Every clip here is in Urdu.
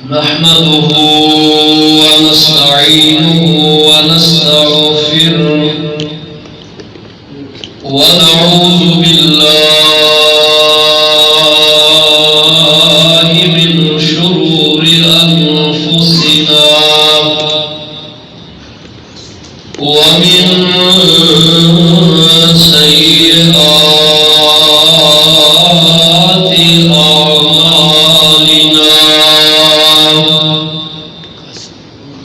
نحمده ونستعينه ونستغفره ونعوذ بالله من شرور أنفسنا ومن سيئات أعمالنا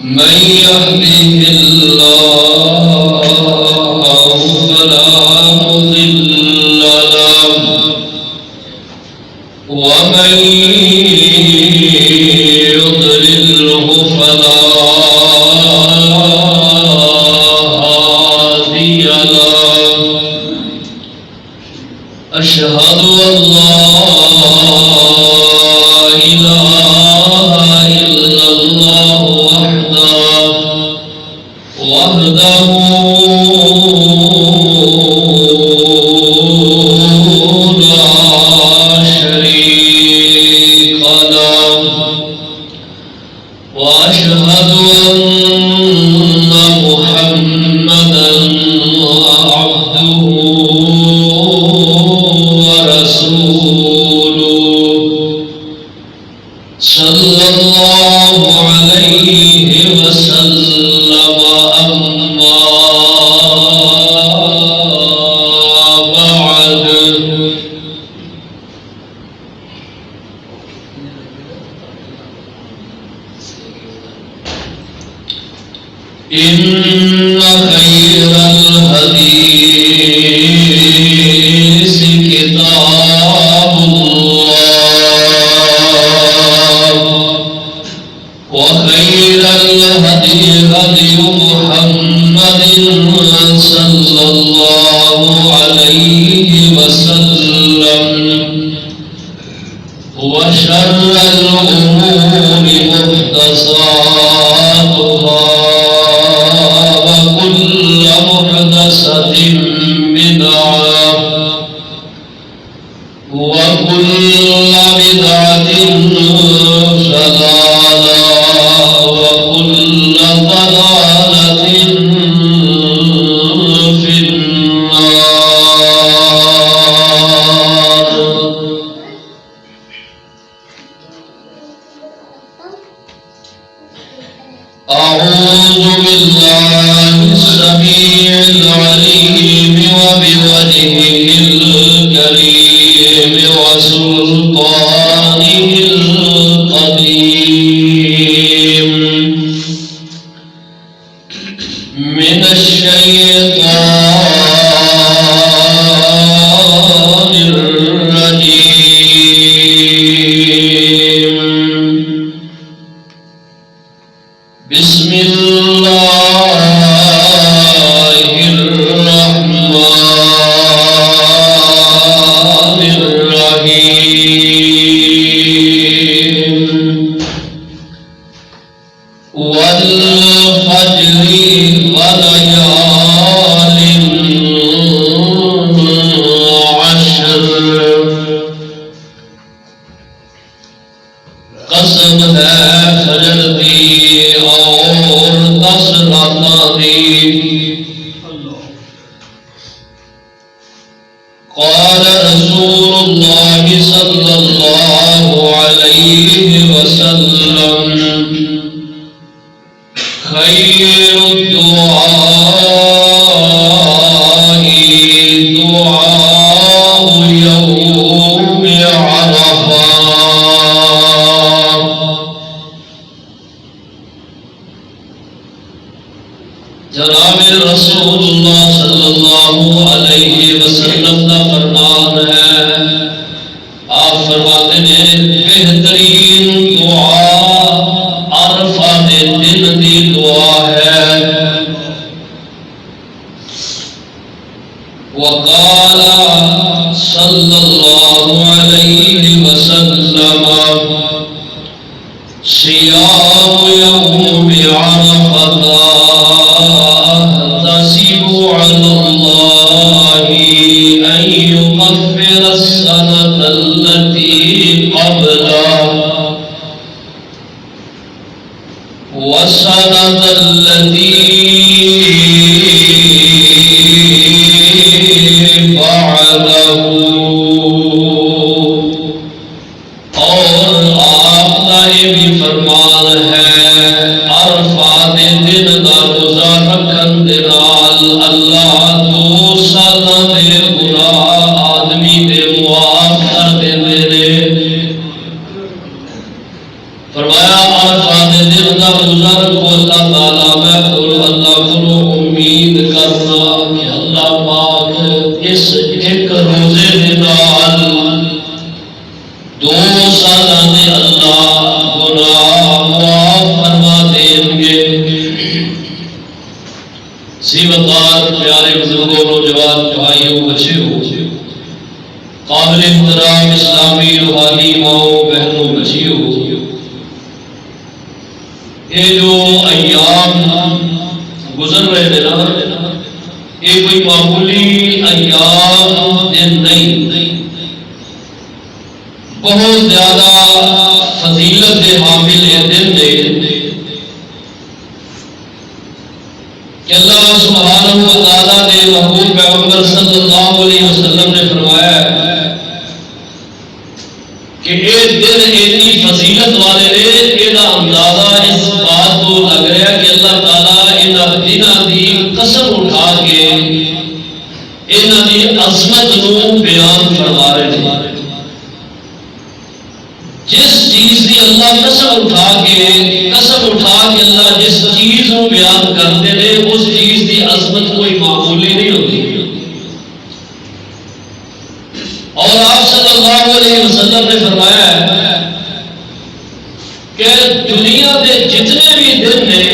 من يهده الله فلا مضل له ومن يضلله فلا هادي له أشهد أن لا إله إلا الله وحده لا شريك له وأشهد أن محمدا عبده ورسوله صلى الله عليه وسلم أما بعد إن خير الحديث كتاب الله وخير الهدي هدي محمد صلى الله عليه وسلم وشر الأمور محدثاتها وكل محدثة بدعة وكل بدعة ضلالة وكل ضلالة في النار. أعوذ بالله السميع العليم وبوجهه الكريم وسلطانه القديم من الشيطان الرجيم. بسم الله الرحمن الرحيم. والفجر وليال عشر قسم ہے فجر دی اور 10 راتاں دی. قال رسول الله صلى الله عليه وسلم خير الدعاء دعاء يوم عرفة. جناب رسول اللہ صلی اللہ علیہ وسلم کا فرمان ہے، آپ فرماتے ہیں بہترین دعا عرفہ دے دن دی دعا ہے. وقال صلی اللہ علیہ وسلم صيام يوم عرفة أحتسب على الله أن يكفر السنة التي قبله السنة التي بعده، اور آپ کا یہ بھی فرمان ہے عرفہ دے دن دا روزہ رکھن دے نال اللہ 2 سالاں دے گناہ آدمی دے معاف کر دیندے نے۔ فرمایا عرفہ دے دن دا روزہ رکھو، اللہ تعالیٰ اللہ کو امید کرنا کہ اللہ پاک اس ایک روزے دے نال 2 سالاں دے اللہ گناہ معاف فرما دیں گے۔ سی وقار پیارے بزرگوں، نوجوان بھائیوں، بچیوں، قابل احترام اسلامی روحانی ماؤں بہنوں، بچیوں، یہ جو ایام گزر رہے ہیں نا، یہ کوئی معمولی ایام دن نہیں، بہت زیادہ فضیلت کے حامل یہ دن نے کہ اللہ سبحانہ و تعالیٰ نے محبوب پیغمبر صلی اللہ علیہ وسلم نے فرمایا ہے کہ یہ دن اتنی فضیلت والے نے، یہ اندازہ اس بات کو لگ رہا ہے کہ اللہ تعالیٰ ان دنوں کی قسم اٹھا کے انہوں کی عظمت کو بیان فرما رہے ہیں۔ جس چیز کی اللہ قسم اٹھا کے اللہ جس چیز کو بیان کرتے ہیں اس چیز کی عظمت کوئی معمولی نہیں ہوتی۔ اور آپ صلی اللہ علیہ وسلم نے فرمایا ہے کہ دنیا کے جتنے بھی دن نے،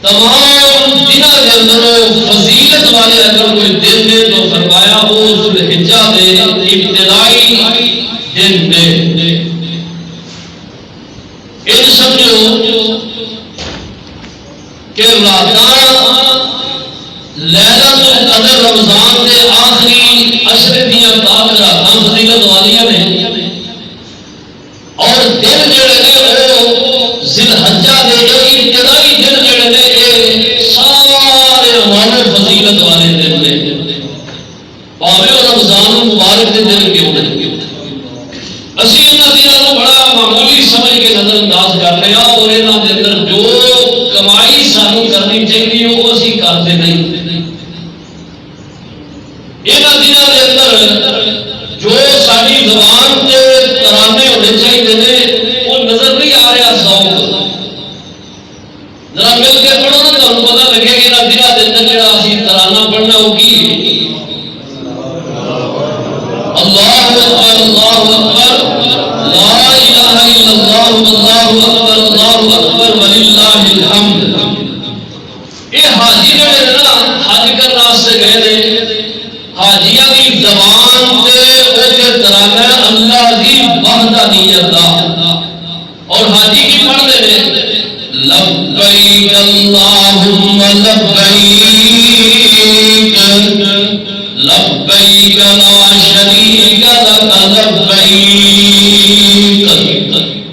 تمام دنوں کے اندر فضیلت والے اگر کوئی دن ہے تو فرمایا وہ ذوالحجہ کے ابتدائی دن نے۔ یہ سمجھو کہ راتاں لیلۃ القدر رمضان کے آخری عشرے دیا پاک راتاں فضیلت والیاں نے، اور دن جڑے نے وہ ذی الحجہ کے ابتدائی دن جڑے نے یہ سارے ہمارے فضیلت والے دن نے، پاوے رمضان مبارک کے دن کیوں نہیں۔ اسی انہاں دنوں کو بڑا معمولی سمجھ کے نظر انداز کر رہے ہیں، اور انہاں دے اندر جو کمائی سانو کرنی چاہیے وہ اسی کرتے نہیں۔ انہاں دنوں کے اندر جو ساری زبان کے ترانے ہونے چاہیے نے وہ نظر نہیں آ رہا۔ ذوق ذرا مل کے پڑھو نا، تمہیں پتہ لگے کہ انہاں دنوں کے اندر جڑا اسی ترانہ پڑھنا وہ کی اللہ اکبر، اللہ اکبر، لا الہ الا اللہ، اللہ اکبر، اللہ اکبر وللہ الحمد۔ یہ حاجی جڑے نا حج کرنے واسطے گئے نے، حاجیاں کی زبان تے او ترانہ اللہ دی وحدانیت دا، اور حاجی کی پڑھتے ہیں لبیک اللہم لبیک، لبیک لا شریک لک لبیک،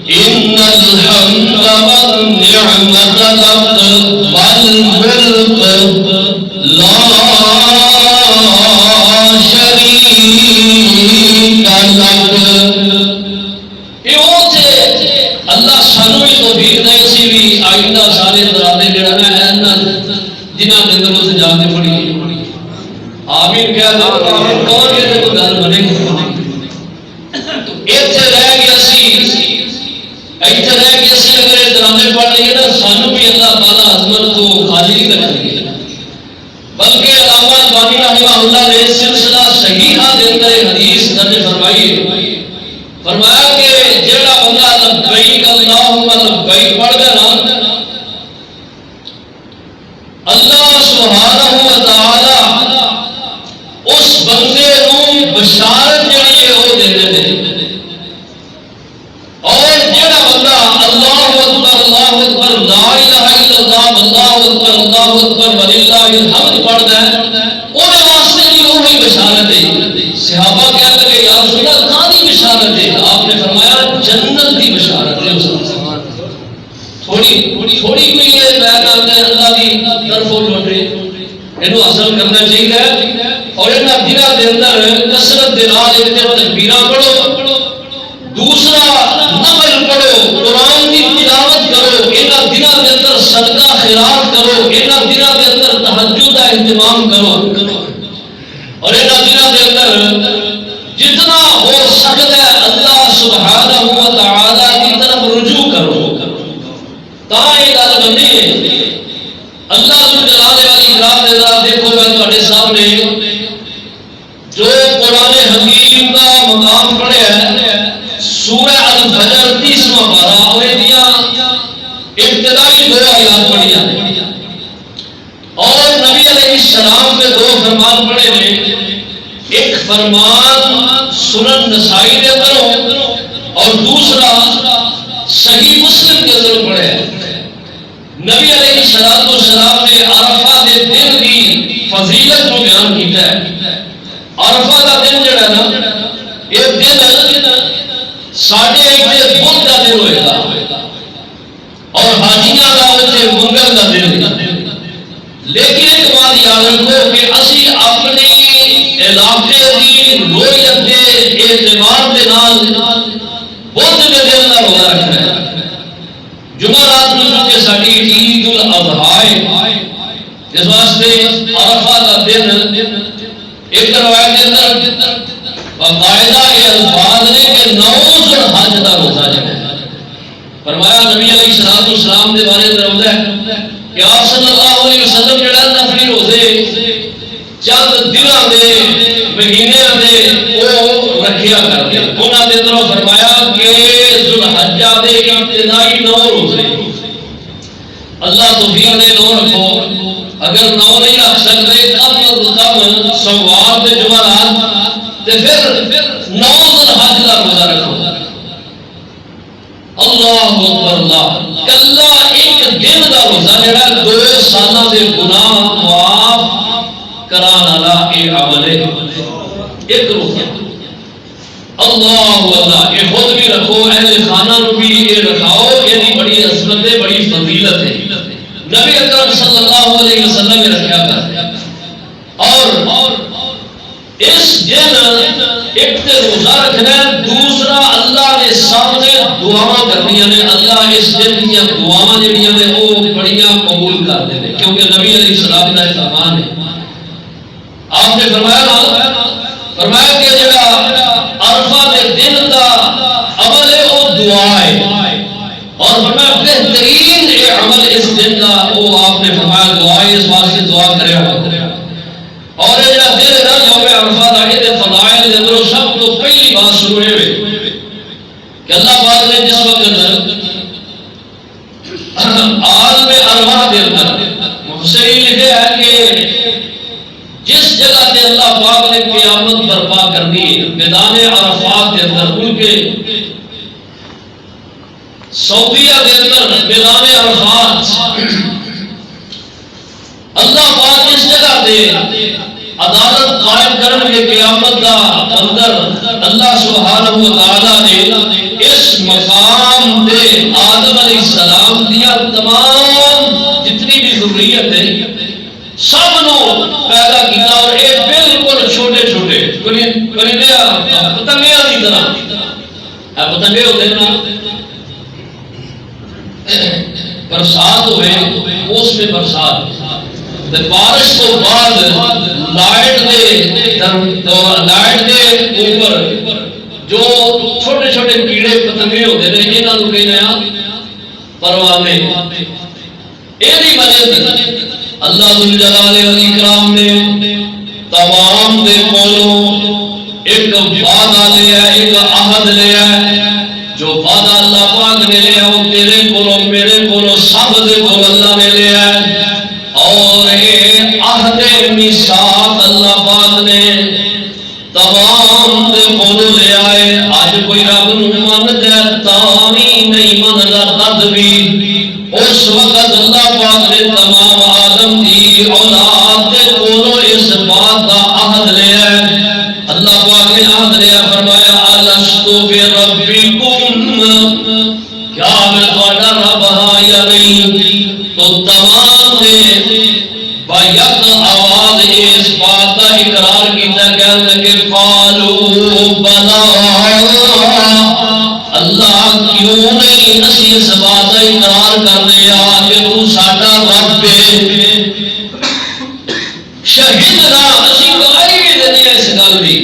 ان الحمد والنعمت لک والملک لا شریک لک۔ یہ وہ تھے اللہ سانو بھی توفیق دے سی بھی آئندہ سارے ترانے جڑا ہے جنہاں دے اندر اس جا کے پڑھی آمین کیا آمین کون یہ تو گل بنے گی۔ تو ایتھے رہ گیا سی، ایتھے رہ گیا سی اگر یہ ترانے پڑھ لیے نا سانو بھی اللہ تعالیٰ عظمت کو خالی نہیں رکھیں گے، بلکہ علامہ البانی رحمہ اللہ نے سلسلہ صحیحہ دے اندر حدیث درج فرمائی ہے، فرمایا کہ جیڑا بندہ لبیک اللہم لبیک پڑھ دے نا، اللہ سبحانہ و تعالی اس بندے نو بشارت جڑی ہے وہ دے دے، اور جیڑا بندہ اللہ اکبر، اللہ اکبر، لا الہ الا اللہ، اللہ اکبر، اللہ اکبر وللہ الحمد پڑھ دے، انہاں واسطے بھی وہی بشارت ہے۔ صحابہ کہنے لگے یا رسول اللہ کہاں دی بشارت ہے؟ آپ نے فرمایا جنت دی بشارت ہے۔ اس تھوڑی رکھنا چاہیے اور ان دنوں کے اندر کثرت کے نال تکبیراں پڑھو. دوسرا نفل پڑھو، قرآن کی تلاوت کرو، ان دنوں کے اندر صدقہ خیرات کرو، ان دنوں کے اندر تہجد کا اہتمام کرو اور ان دنوں کے اندر جتنا ہو سکتا ہے اللہ سبحانہ و تعالی کی طرف رجوع کرو. تا یہ گل بنی اللہ ذوالجلال والاکرام نے ذات. دیکھو میں تمہارے سامنے جو قرآن حکیم کا مقام پڑھیا ہے سورہ الفجر 30واں پارہ اور ابتدائی 2 آیات پڑھی ہیں اور نبی علیہ السلام کے 2 فرمان پڑھے نے. ایک فرمان سنن نسائی کے اندر اور دوسرا صحیح مسلم کے اندر پڑھے ہیں. نبی علیہ السلام نے عرفہ کے دن کی فضیلت کو بیان کیتا ہے. عرفہ کا دن جڑا ہے نا یہ دن ساڑھے ایک بدھ کا دن ہوئے گا اور حاجیاں کا اتنے منگل کا دن. لیکن ایک بات یاد رکھو کہ اسی اپنی علاقے کی رویت کے اعتبار کے نال بدھ کے دن کا روزہ رکھنا ہے. جمعرات کو چونکہ ساری عید الاضحیٰ اس واسطے عرفہ کا دن ایک روایت کے اندر باقاعدہ یہ الفاظ نے کہ 9 ذوالحج کا روزہ ہے. فرمایا نبی علیہ السلام کے بارے میں روزہ ہے کہ آپ صلی اللہ علیہ وسلم جڑا نفلی روزے چند دنوں دے مہینوں دے وہ رکھیا کرتے. انہوں نے اندروں فرمایا کہ ذوالحجہ دے ابتدائی 9 روزے اللہ توفیق دے 9 رکھو. اگر 9 نہیں رکھ سکتے کم کم سوال تے جمعرات تے پھر 9 ذوالحج کا روزہ رکھو. اللہ اکبر اللہ. کلا ایک دن کا روزہ جڑا 2 سالوں کے گناہ معاف کران والا یہ عمل ہے. ایک روزہ اللہ اللہ یہ خود بھی رکھو، اہل خانہ نو بھی یہ رکھاؤ. یہ بڑی عظمت ہے، بڑی فضیلت ہے. نبی اکرم صلی اللہ علیہ وسلم نے رکھا کر اور اس دن ایک تے روزہ رکھنا ہے، دوسرا اللہ کے سامنے دعا کرنی ہے. اللہ اس دن کی دعاواں جڑیاں نے وہ بڑیاں قبول کر دے کیونکہ نبی علیہ السلام کا فرمان ہے. آپ نے فرمایا کہ جڑا عرفہ کے دن کا عمل ہے وہ دعا ہے اور فرمایا بہترین یہ عمل اس دن کا وہ آپ نے فرمایا دعا ہے. اس واسطے دعا کرے اور یہ جڑا دن ہے نا یوم عرفہ کا یہ فضائل کے اندر سب تو پہلی بات شروع ہے کہ اللہ پاک نے جس وقت عالم ارواح کے اندر مفسرین لکھے ہے کہ جس جگہ تے اللہ پاک نے قیامت برپا کرنی ہے میدان عرفات کے اندر ان کے سعودیہ کے اندر میدان عرفات اللہ پاک اس جگہ تے عدالت قائم کرنے کے قیامت کا اندر اللہ سبحانہ و تعالی نے اس مقام پہ آدم علیہ السلام دیا تمام جتنی بھی ضروریت ہے سب نو پیدا کیا اور ایک بالکل چھوٹے چھوٹے پتنگیاں کی طرح پتنگے ہوتے ہیں برسات ہوئے اس میں برسات بارش تو بعد لائٹ دے اوپر جو چھوٹے چھوٹے کیڑے پتنگے ہوتے ہیں انہاں نوں کہنے آ پروانے. یہ وجہ اللہ ذوالجلال والاکرام نے تمام دے کولوں ایک وعدہ لیا ایک عہد لیا جو وعدہ اللہ پاک نے لیا وہ تیرے کولوں میرے کولوں سب دے کولوں اللہ نے لیا اور یہ عہد میثاق اللہ پاک نے تمام دے کولوں لیا ہے. آج کوئی رب نوں من جائے تاوی نہیں مندا تد بھی اس وقت اللہ پاک نے تمام آدم کی اولاد کے کولوں اس بات کا عہد لیا ہے. اللہ پاک نے عہد لیا فرمایا الستو بربکم کیا میں تمہارا رب ہاں یا نہیں. تو تمام نے بیک آواز اس بات کا اقرار کیتا کہنے لگے قالوا بلا اللہ کیوں نہیں اسی اس بات کا اقرار کرنے کہ تو ساڈا رب ہے شہیدنا اسی گواہی بھی دینے اس گل دی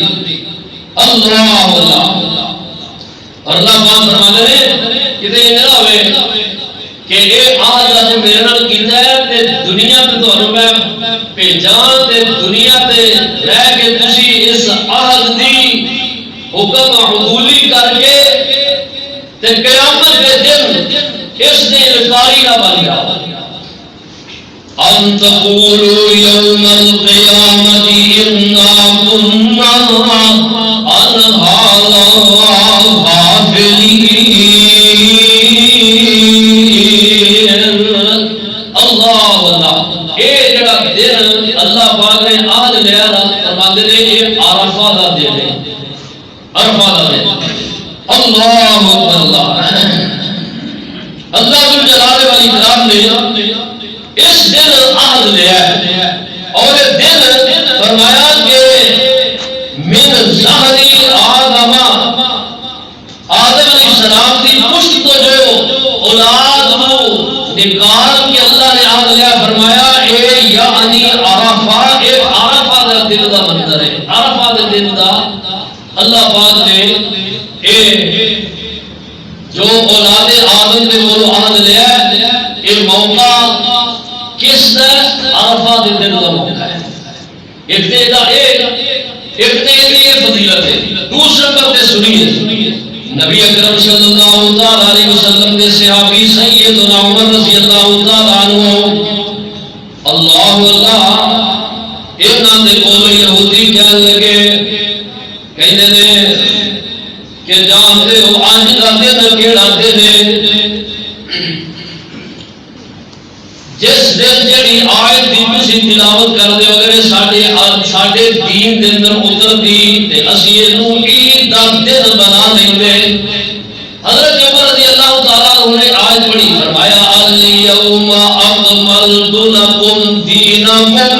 اللہ اللہ اور اللہ پاک فرماتے ہیں کتے یہ نہ ہوئے کہ اے عہد اج میرے نال کیتا ہے تے دنیا تے تانوں میں بھیجاں تے دنیا تے رہ کے تسی اس عہد دی حکم عبولی کر کے تے قیامت کے دن اس دے انکاری نہ بن جاؤ ان تقولوا يوم القيامة إنا كنا عن هذا غافلين اللہ اللہ اے جڑا دن اللہ پاک نے عہد لیا فرماتے ہیں یہ عرفہ دا دن ہے عرفہ دا دن اللہ اکبر اللہ اللہ ذو الجلال والاکرام نے اس دن عہد لیا ہے اور یہ دن فرمایا کہ من ظہری آدم علیہ السلام کی پشت کو جو اولاد کو نکال کے اللہ نے عہد لیا فرمایا اے یعنی عرفہ ایک عرفہ کا دن کا منظر ہے عرفہ کے دن کا اللہ پاک نے جو اولاد آدم نے وہ عہد لیا یہ موقع کس عرفہ کے دن کا موقع ہے ایک تے یہ فضیلت ہے دوسرے پر سنیے نبی اکرم صلی اللہ علیہ وسلم کے صحابی سیدنا عمر رضی اللہ تعالی عنہ اللہ اللہ انہاں دے کول یہودی کہنے لگے کہندے نے کہ جانتے ہو اج دا دن کیڑا دن ہے جس دن جڑی آیت دی تسی تلاوت کر دے اگر ساڈے دین دے اندر اتر دی تے اسی اینو عید دا دن بنا لیندے حضرت عمر رضی اللہ تعالی عنہ نے آیت پڑھی فرمایا الیوم اکملت لکم دینکم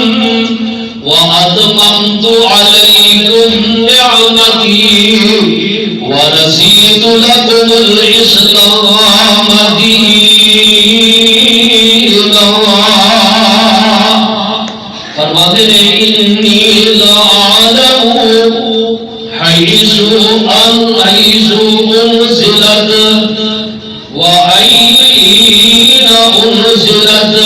واتممت علیکم نعمتی ورضیت لکم الاسلام دینا فرماتے ہیں انی لعلم حیث انزلت وأين أنزلت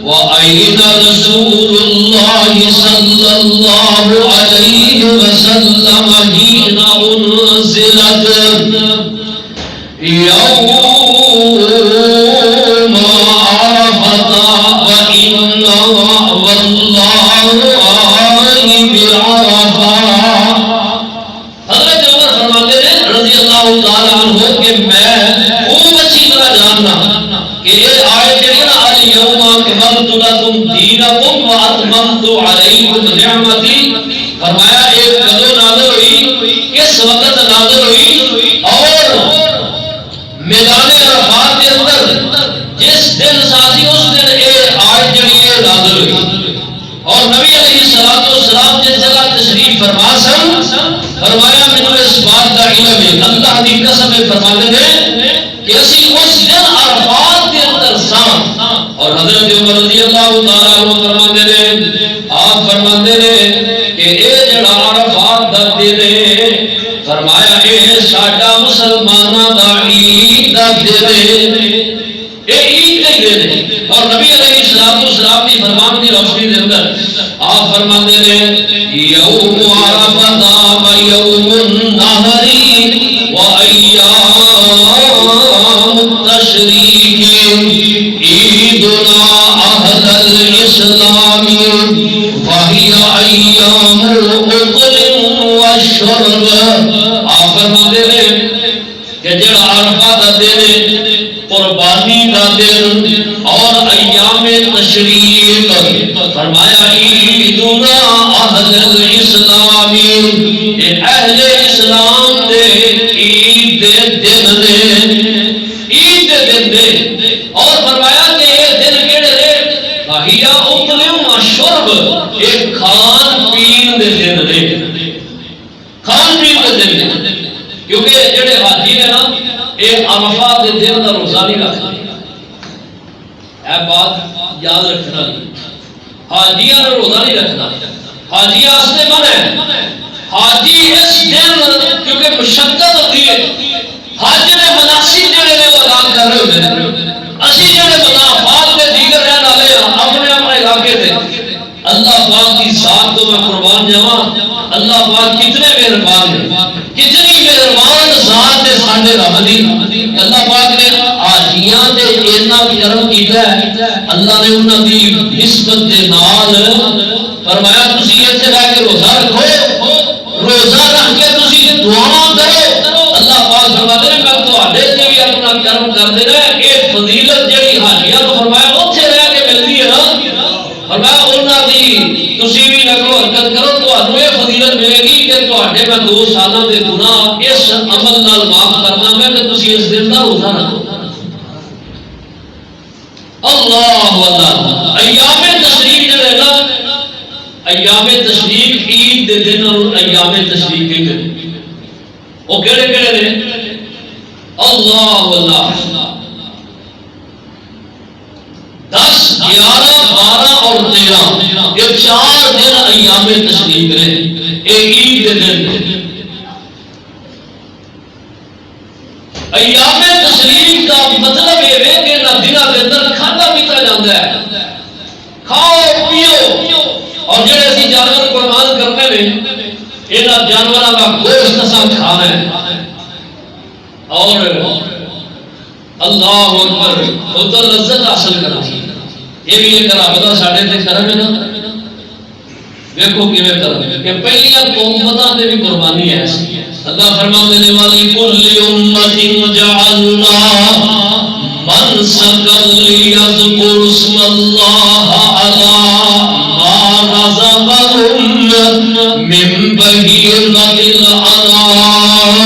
وأين رسول الله صلى الله عليه وسلم حين أنزلت يوم عرفة وإن والله بعرفة حضرت عمر فرماتے ہیں رضی اللہ تعالی عنہ کہ میں خوب اچھی طرح جاننا کہ یہ آیت جڑی نا الیوم اکملت لکم دینکم واتممت علیکم نعمتی فرمایا ایک کدو نازل ہوئی کس وقت نازل ہوئی اور میدان عرفات کے اندر جس دن سازی اس دن یہ آیت جڑی ہے نازل ہوئی اور نبی علیہ السلام جس جگہ تشریف فرما سن فرمایا مجھے اس بات کا علم ہے اللہ کی قسم فرماتے ہیں کہ اسی اس دن عرفات کے اندر سان اور حضرت عمر رضی اللہ تعالی عنہ فرماتے ہیں آپ فرماتے ہیں کہ اے جڑا عرفات دا دن ہے فرمایا اے ساڈا مسلماناں دا عید دا دن ہے اے عید دا دن ہے اور نبی علیہ السلام کی فرمان کی روشنی کے اندر آپ فرماتے ہیں یوم عرفۃ و یوم النحر و ایام التشریق عیدنا اہل الاسلام وہی ایام الاکل والشرب آپ فرماتے ہیں کہ جڑا عرفہ دا دن قربانی دا دن اور ایام تشریق فرمایا عیدنا اہل الاسلام یہ اہل اسلام دے عید دے دن دے عید دے دن دے اور فرمایا کہ یہ دن کیڑے دے ہیا اکل و شرب، ایک کھان پین دے دن نے، کھان پین دے دن نے، کیونکہ جڑے حاجی نے نا یہ عرفات دے دن کا روزہ نہیں رکھتے، یہ بات یاد رکھنا، حاجیاں نے روزہ نہیں رکھنا، حاجیاں واسطے من ہے، حاجی اس دن کیونکہ مشقت ہوتی ہے، حج نے مناسب جڑے نے وہ ادا کر رہے ہوتے ہیں، اسی جڑے منافات کے دیگر رہن والے اپنے اپنے علاقے سے، اللہ پاک کی ذات کو میں قربان جاواں، اللہ پاک کتنے مہربان ہیں، کتنی مہربان ذات ہے ساڈے رب دی، اللہ پاک نے حاجیاں تے اتنا کرم کیتا ہے، اللہ نے انہاں دی نسبت دے نال فرمایا تسی ایتھے رہ کے روزہ رکھو، روزہ رکھ کے تسی دعا کرو، اللہ پاک فرماتے ہیں میں تواڈے تے بھی اپنا کرم کر دینا، اے فضیلت جڑی حاجیاں کو فرمایا اوتھے رہ کے ملتی ہے نا، فرمایا انہاں دی تسی بھی نقل و حرکت کرو تانوں یہ فضیلت ملے گی کہ تواڈے میں 2 سالاں دے گناہ اس عمل نال معاف کرنا میں کہ تسی اس دن دا روزہ رکھو۔ اللہ اللہ ایام تشریق جڑے نا، ایام تشریق عید دے دن اور ایام تشریق کے دن وہ کہڑے کہڑے نے؟ اللہ اللہ 10 11 12 اور 13 یہ 4 دن ایام تشریق نے، ایک عید دے دن۔ ایام تشریق کا مطلب یہ ہے کہ نہ دنوں کے اندر کھانا پیتا جاتا ہے، کھاؤ پیو، اور جڑے اسی جانور قربان کرنے میں انہاں جانوراں کا گوشت اساں کھانا ہے، اور اللہ اکبر وہ تو لذت حاصل کرنا، یہ بھی ایک رابطہ ساڈے تے کرم ہے نا، دیکھو کیویں کرم کہ پہلیاں قوماں تے بھی قربانی ہے، اللہ فرماتے ہیں والی کل امت جعلنا منسکا لیذکروا اسم اللہ علی ما رزقهم من بہیمۃ الانعام،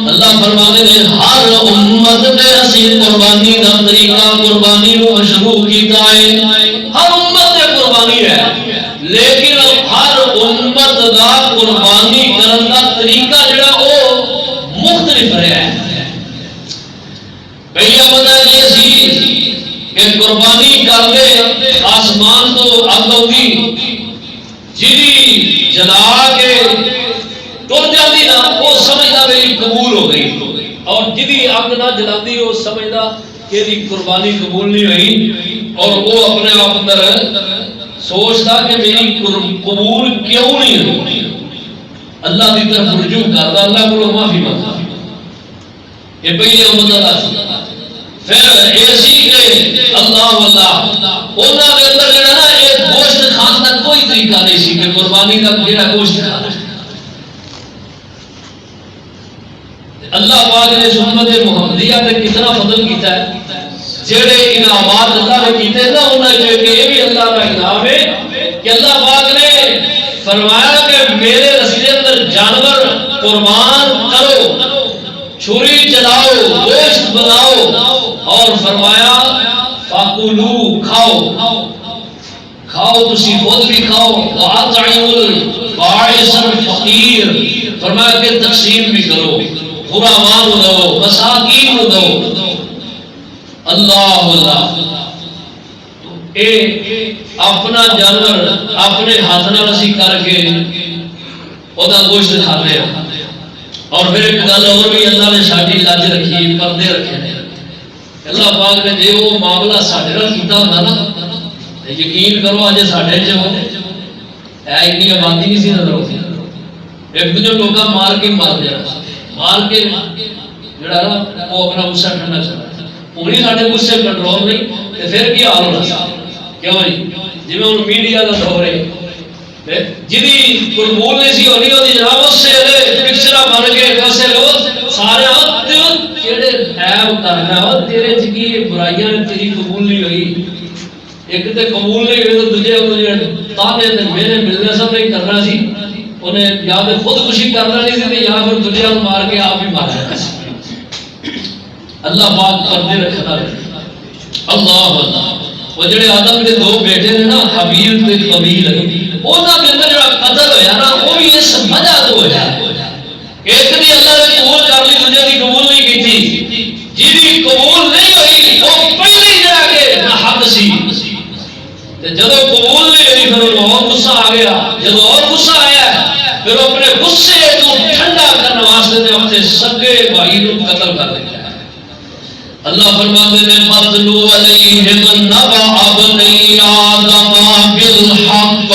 اللہ فرماتے ہیں ہر امت نے اسی قربانی کا طریقہ قربانی کو مشروع کیتا ہے، ہر امت نے قربانی ہے لیکن ہر امت دا قربانی کرن دا طریقہ جڑا او مختلف رہا ہے۔ پہلا پتہ یہ سی کہ قربانی کرنے آسمان تو اگ آؤگی، جی جلا کے ٹر جاتی نا وہ سمجھتا میری قبول ہو گئی، اور جدی اگ نہ جلاتی وہ سمجھتا کہ قربانی قبول نہیں ہوئی، اور وہ اپنے آپ اندر سوچتا کہ میری قبول کیوں نہیں ہوئی، اللہ کی طرف رجوع کرتا، اللہ کو معافی مانگتا۔ یہ پہلے امت پھر ایسی کہ اللہ انہوں کے اندر جڑا نا ایک گوشت کھان کا کوئی طریقہ نہیں سی کہ قربانی کا جڑا گوشت کھانا، اللہ پاک نے سنت محمدیہ پہ کتنا فضل کیتا ہے، جڑے انعامات اللہ نے کیتے نا انہوں نے کہ یہ بھی اللہ کا انعام ہے کہ اللہ پاک نے فرمایا کہ میرے رستے اندر جانور قربان کرو، چھری چلاؤ، گوشت بناؤ، اور فرمایا فَقُلُوا کھاؤ تسی خود بھی کھاؤ، وَأَطْعِمُوا الْبَائِسَ الْفَقِيرَ، فرمایا کہ تقسیم بھی کرو، غلامان کو دو، مساکین کو دو۔ اللہ اللہ اے اپنا جانور اپنے ہاتھ نال اسی کر کے اودا گوشت کھاتے ہیں، اور پھر ایک گل اور بھی اللہ نے ساڈی لاج رکھی، پردے رکھے ہیں، اللہ پاک نے جے وہ معاملہ ساڈے نال کیتا ہوندا نا، یقین کرو اج ساڈے چ اتنی آبادی نہیں سی نظر آتی، ایک دوجے لوگاں مار کے مار دیا، مار کے جڑا نا وہ اپنا غصہ ٹھنڈا کرتا، پوری ساڈے غصے کنٹرول نہیں، تے پھر کی حال ہونا، کیوں جی جی ہن میڈیا کا دور ہے، جدی قبول نہیں سی ہونی ہوتی جناب اس سے پکچر بن کے کسے لوگ سارے جڑے عیب کرنا تیرے چ کی برائیاں نے تیری قبول نہیں ہوئی، ایک تے قبول نہیں ہوئی تو دوجے تانے تے میرے ملنے سب نہیں کرنا سی، انہیں یا تو خودکشی کرنا نہیں سی یا پھر دنیا کو مار کے آپ ہی مار جانا سی۔ اللہ پاک پردے رکھنا رہے، اللہ اللہ وہ جڑے آدم کے دو بیٹے نے نا حبیل تے قبیل انہاں دے اندر جڑا قتل ہویا نا وہ بھی اس وجہ تو ہویا ایک دی اللہ نے قبول کر لی دوسرے دی قبول نہیں کیتی جیڑی قبول نہیں ہوئی وہ پہلی جڑا کہ ناحق سی تے جدوں قبول نہیں ہوئی پھر انہوں اور غصہ آ گیا جدوں اور غصہ آیا پھر اپنے غصے کو ٹھنڈا کرنے واسطے نے اپنے سگے بھائی کو قتل کر دیا اللہ فرماتے ہیں فَاتْلُوا عَلَيْهِمْ نَبَأَ ابْنَيْ آدَمَ بِالْحَقِّ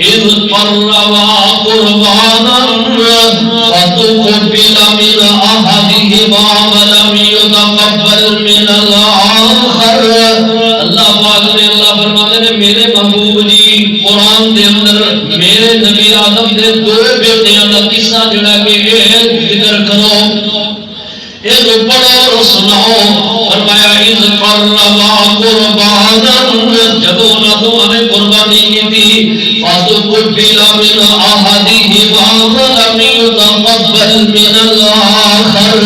إِذْ قَرَّبَا قُرْبَانًا فَتُقُبِّلَ مِنْ أَحَدِهِمَا وَلَمْ يُتَقَبَّلْ مِنَ الْآخَرِ اللہ پاک نے اللہ فرماتے ہیں میرے محبوب جی قرآن دے اندر میرے نبی آدم دے دو بیٹیاں دا قصہ جڑا کہ ذکر کرو یہ پڑھو اور سناؤ فرمایا اذ قربا قربانا جب انہوں نے قربانی کی تھی فَتُقُبِّلَ مِنْ أَحَدِهِمَا وَلَمْ يُتَقَبَّلْ مِنَ الْآخَرِ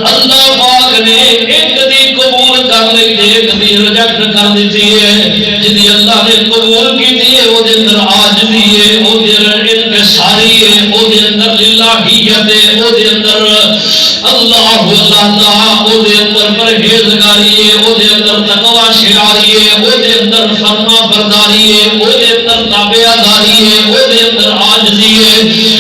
اللہ پاک نے ایک دی قبول کر لی ایک دی ریجیکٹ کر دیتی ہے جدی اللہ نے قبول کی تھی وہ دے اندر عاجزی ہے وہ دے اندر انکساری ہے وہ دے اندر للہیت ہے وہ دے اندر اللہ او دے اندر پرہیزگاری ہے او دے اندر تقوی شعاری ہے او دے اندر فرما برداری ہے او دے اندر تابعداری ہے او دے اندر عاجزی ہے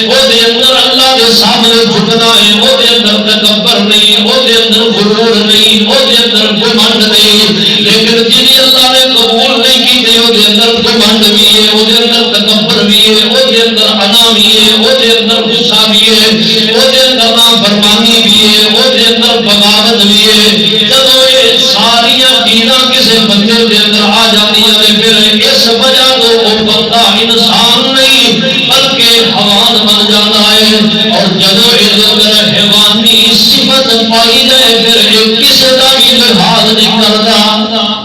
او دے اندر اللہ کے سامنے جھکنا ہے او دے اندر تکبر نہیں او دے اندر غرور نہیں او دے اندر گھمنڈ نہیں لیکن جنہیں اللہ نے قبول نہیں کی تے او دے اندر گھمنڈ بھی ہے او دے اندر تکبر بھی ہے او دے اندر انا بھی ہے او دے اندر غصہ بھی ہے او دے اندر نافرمانی بھی ہے وہ دے اندر بغاوت بھی ہے جب یہ ساری چیزاں کسی بندے دے اندر آ جاتی ہیں پھر اس وجہ تو وہ بندہ انسان نہیں بلکہ حیوان بن جاتا ہے اور جب اس اندر حیوانی صفت پائی جائے پھر یہ کسی کا بھی لحاظ نہیں کرتا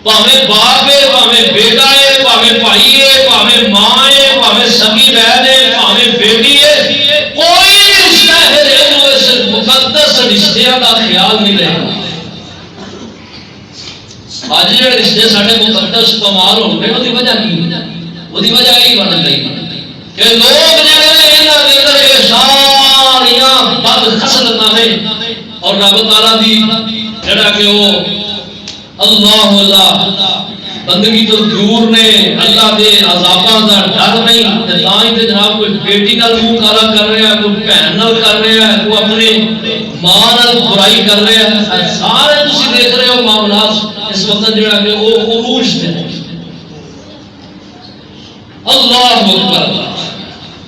پاویں باپ ہے پاویں بیٹا ہے پاویں بھائی ہے پاویں ماں ہے پاویں سگی بہن ہے پاویں بیٹی ہے کوئی رشتہ ہے جو اس مقدس رشتہ کا خیال نہیں رہے گا آج جو رشتے سارے مقدس پمال ہو گئے وہ وجہ کی وہ وجہ یہی بن گئی کہ لوگ جڑے ساریاں بد خصلتاں نے اور رب تعالیٰ دی جڑا کہ وہ اللہ بندگی تو دور نے اللہ دے عذاباں دا ڈر نہیں تے تاں ہی تے جناب کوئی بیٹی نال منہ کالا کر رہا ہے کوئی بہن نال کر رہا ہے کوئی اپنے ماں نال برائی کر رہا ہے سارے تسی دیکھ رہے ہو معاملات اس وقت جڑا کہ وہ عروج تے اللہ اکبر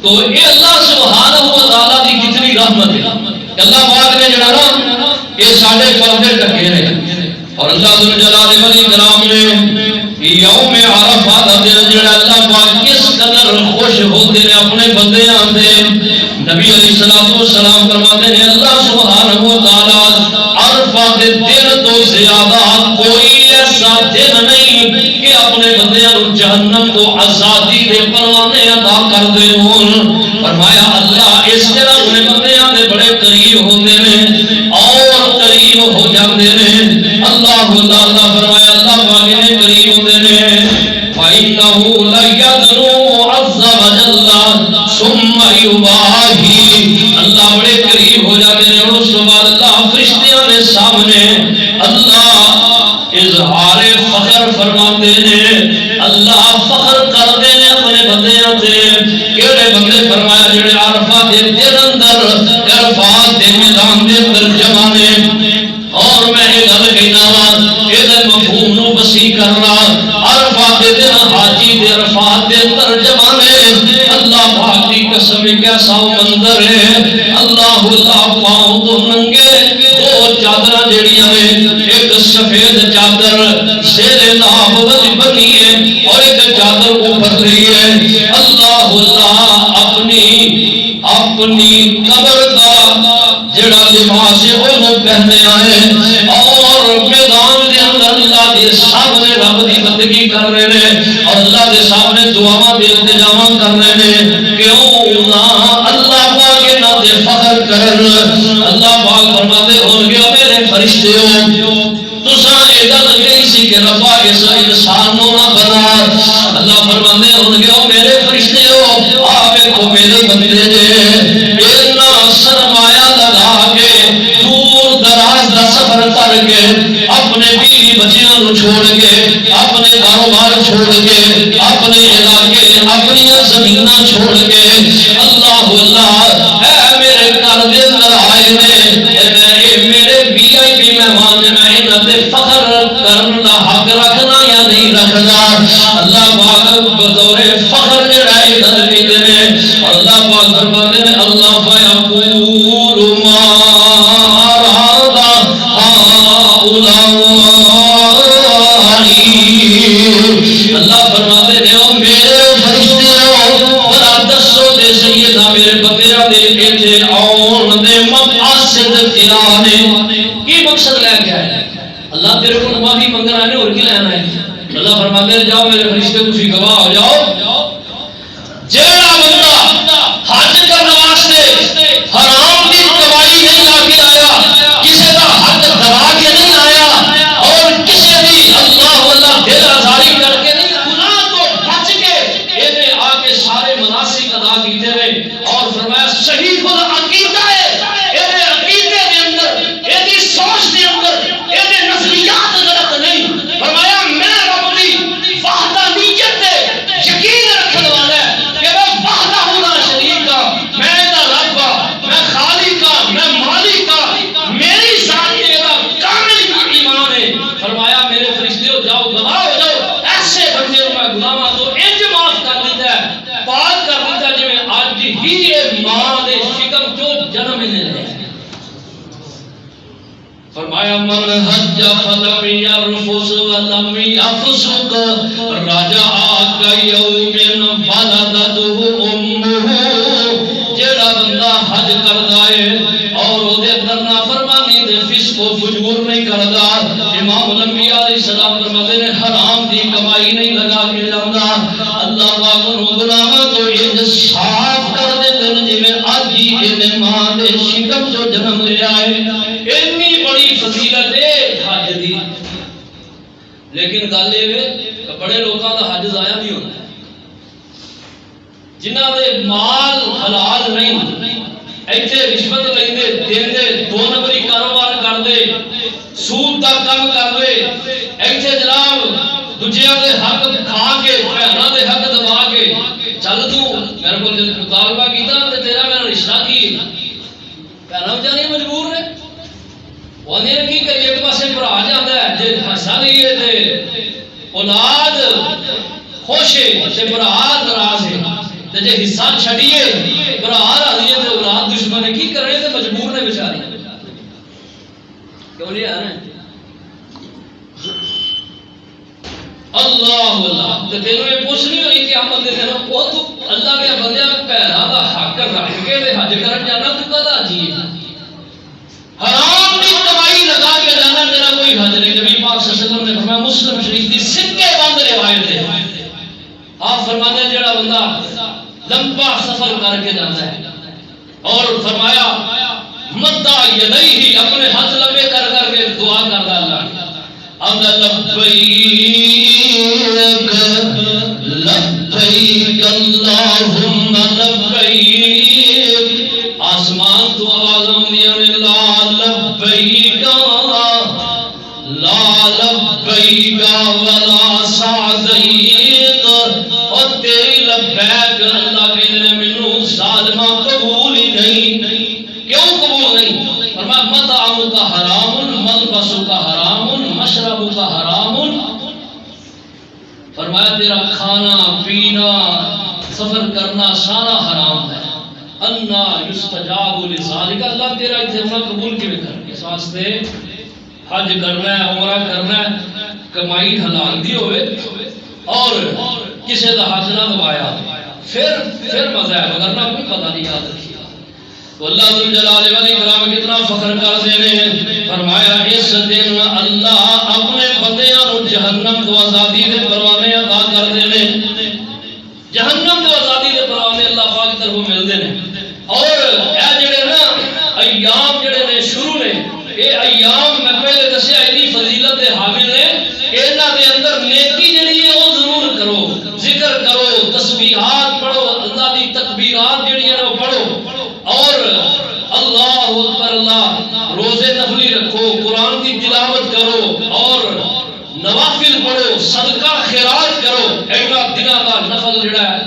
تو یہ اللہ سبحانہ و تعالیٰ دی کتنی رحمت ہے اللہ پاک نے جڑا نا یہ سارے پردے ڈھکے رہے اور اللہ ذل جلال ولی کرام نے یوم عرفہ دا دن جڑا اللہ پاک کس قدر خوش ہوتے ہیں اپنے بندیاں دے نبی علیہ الصلوۃ والسلام فرماتے ہیں اللہ سبحانہ و تعالی عرفہ دے دن تو زیادہ کوئی ایسا دن نہیں کہ اپنے بندیاں کو جہنم کو آزادی دے پروانے عطا کر دے ہون فرمایا اللہ اس طرح اپنے بندیاں دے بڑے قریب ہوتے ہیں اور قریب ہو جاتے ہیں اللہ تعالی فرمایا اللہ پاک نے قریب ہوتے ہیں فَإِنَّهُ لَيَدْنُو عَزَّ وَجَلَّ ثُمَّ يُبَاهِي اللہ بڑے قریب ہو جاتے ہیں اور اس کے بعد اللہ فرشتیاں نے سامنے اللہ اظہار فخر فرماتے ہیں اللہ فخر کرتے ہیں اپنے بندیاں سے کیڑے بندے فرمایا جڑے عرفہ دے دن اندر عرفات دے میدان دے اندر جمع نے اور میں یہ گل کہنا وا یہ مفہوم نو وسیع کرنا عرفات دے دن حاجی دے عرفات دے اندر جمع نے اللہ پاک دی قسم کیسا منظر ہے اللہ اللہ پاؤں تو ننگے دو چادر جڑیاں نے ایک سفید چادر زیر ناب والی بنی ہے اور ایک چادر اوپر رہی ہے اللہ اللہ اپنی قبر کا جڑا لباس ہے وہ پہنے آئے اور میدان دے اندر اللہ دے سامنے رب دی بندگی کر رہے ہیں اور اللہ دے سامنے دعاواں دے التجاواں کر رہے ہیں کیوں نہ اللہ پاک انہاں دے فخر کرن اللہ پاک فرماتے ہون گے میرے فرشتے ہو تساں اے گل کہی سی کہ رب اس دور دراز کا سفر کر کے اپنے بیوی بچیاں نو چھوڑ کے اپنے کاروبار چھوڑ کے اپنے علاقے اپنی زمیناں چھوڑ کے اللہ اللہ اے میرے گھر دے اندر آئے نے میرے وی آئی پی مہمان نے میں انہاں تے فخر کرن دا حق رکھنا یا نہیں رکھنا اللہ پاک بطور فخر جڑا ادھر کیتے نے اللہ پاک فرماتے ہیں اللہ فیقول ما اراد اللہ فرماتے ہیں او میرے فرشتے ذرا دسو تے سیدنا میرے بندیاں دے ایتھے آون دے مقاصد کیا نے کی مقصد لے کے آئے اللہ تیرے کو معافی منگنا ہے اور کی لینا ہے اللہ فرماتے ہیں جاؤ میرے فرشتے تسی گواہ ہو جاؤ جیڑا بندہ حج کرنے واسطے حرام دی کمائی نہیں لا کے آیا کسی کا حق دبا کے نہیں آیا اور کسی بھی اللہ اللہ دل آزاری کر کے نہیں گناہ کو بچ کے یہ آ کے سارے مناسک ادا کیتے ہیں اور فرمایا صحیح العقیدہ ہے یہ عقیدے کے اندر یہ سوچ کے اندر یہ نظریات غلط نہیں فرمایا میں رب دی وحدانیت تے یقین رکھنے والا ہے کہ میں وحدہ لا شریک ہوں میں دا رب ہوں میں خالق ہوں میں مالک ہوں میری ذات کے دا کامل ایمان ہے فرمایا میرے فرشتوں جاؤ گواہ ہو جاؤ ایسے بندے کو میں گناہاں تو انج معاف کر دیتا ہے پاک کر دیتا ہے جویں اج ہی یہ ماں دے شکم جو جنم نے لیا فرمایا من حج فلم يرفث ولم يفسق رجع كيوم ولدته امه جڑا بندہ حج کردا ہے اور او دے اندر نافرمانی تے فسق و فجور نہیں کردا امام الانبیاء علیہ السلام فرماتے ہیں حرام دی کمائی نہیں لگا کے جاندا اللہ پاک نو گناہاں تو انج صاف کر دیندے جویں اج ہی اے ماں دے شکم جو جنم لیا ہے اتنی بڑی فضیلت ہے حج دی لیکن گل یہ ہے کہ بڑے لوگوں کا حج ضائع نہیں ہوتا جنہاں دے مال حلال نہیں ایتھے رشوت لیندے دیندے دو نمبری کاروبار کردے سود دا کم کردے ایتھے جناب دوجیاں دے حق کھا کے بہناں دے حق دبا کے چل تو میرے کو جب مطالبہ کیتا تے تیرا میرا رشتہ کی بہناں بیچاری مجبور نے انہیں کی کریے ایک پاسے پر آ جاتا ہے جے حصہ لیے تے اولاد خوش ہے تے برا ناراض ہے تے جے حصہ چھڈیے برا راضی ہے تے اولاد دشمن ہے کی کرے تے مجبور نے بیچارے کیوں نہیں آ رہے ہیں اللہ اللہ تے تینوں یہ پوچھ نہیں ہوئی کہ احمد دے دینا او تو اللہ کے بندیاں پیرا دا حق رکھ کے تے حج کرن جانا تو کدا جی حرام دی کمائی لگا کے جانا تیرا کوئی حج نہیں نبی پاک صلی اللہ علیہ وسلم نے فرمایا مسلم شریف دی سکے بند روایت ہے آپ فرماتے ہیں جڑا بندہ لمبا سفر کر کے جاتا ہے اور فرمایا مدہ یدیہ اپنے ہاتھ لمبے کر کر کے دعا کرتا اللہ اب لبیک لبیک اللہم لبیک آسمان تو آواز آمدیاں نے لا لبیک ولا سعدیک اور تیری لبیک اللہ کہنے منو ظالمہ قبول ہی نہیں کیوں قبول نہیں فرمایا مطعمک حرام ملبسک حرام مشربک حرام فرمایا تیرا کھانا پینا سفر کرنا سارا حرام ہے انا یستجاب لذالک اللہ تیرا اتنا قبول کیوں کر اس واسطے حج کرنا ہے عمرہ کرنا ہے کمائی حلال دی ہوئے اور کسی دا حج نہ دبایا پھر مزہ ہے وگرنہ کوئی پتہ نہیں یاد رکھیا تو اللہ ذو الجلال والاکرام کتنا فخر کر دینے ہیں فرمایا اس دن اللہ اپنے بندیاں نو جہنم تو آزادی دے پروانے عطا کر دینے جہنم تو آزادی دے پروانے اللہ پاک کی طرف مل دینے اور اے جڑے نا ایام جڑے نے شروع نے اے ایام میں پہلے دسیا اتنی فضیلت دے حامل نے انہاں دے اندر نیکی جڑی ہے وہ ضرور کرو ذکر کرو تسبیحات پڑھو اللہ دی تکبیرات جڑی ہیں وہ پڑھو اور اللہ اکبر اللہ کرو اور نوافل پڑھو صدقہ خیرات کرو اینا دنوں کا نفل جڑا ہے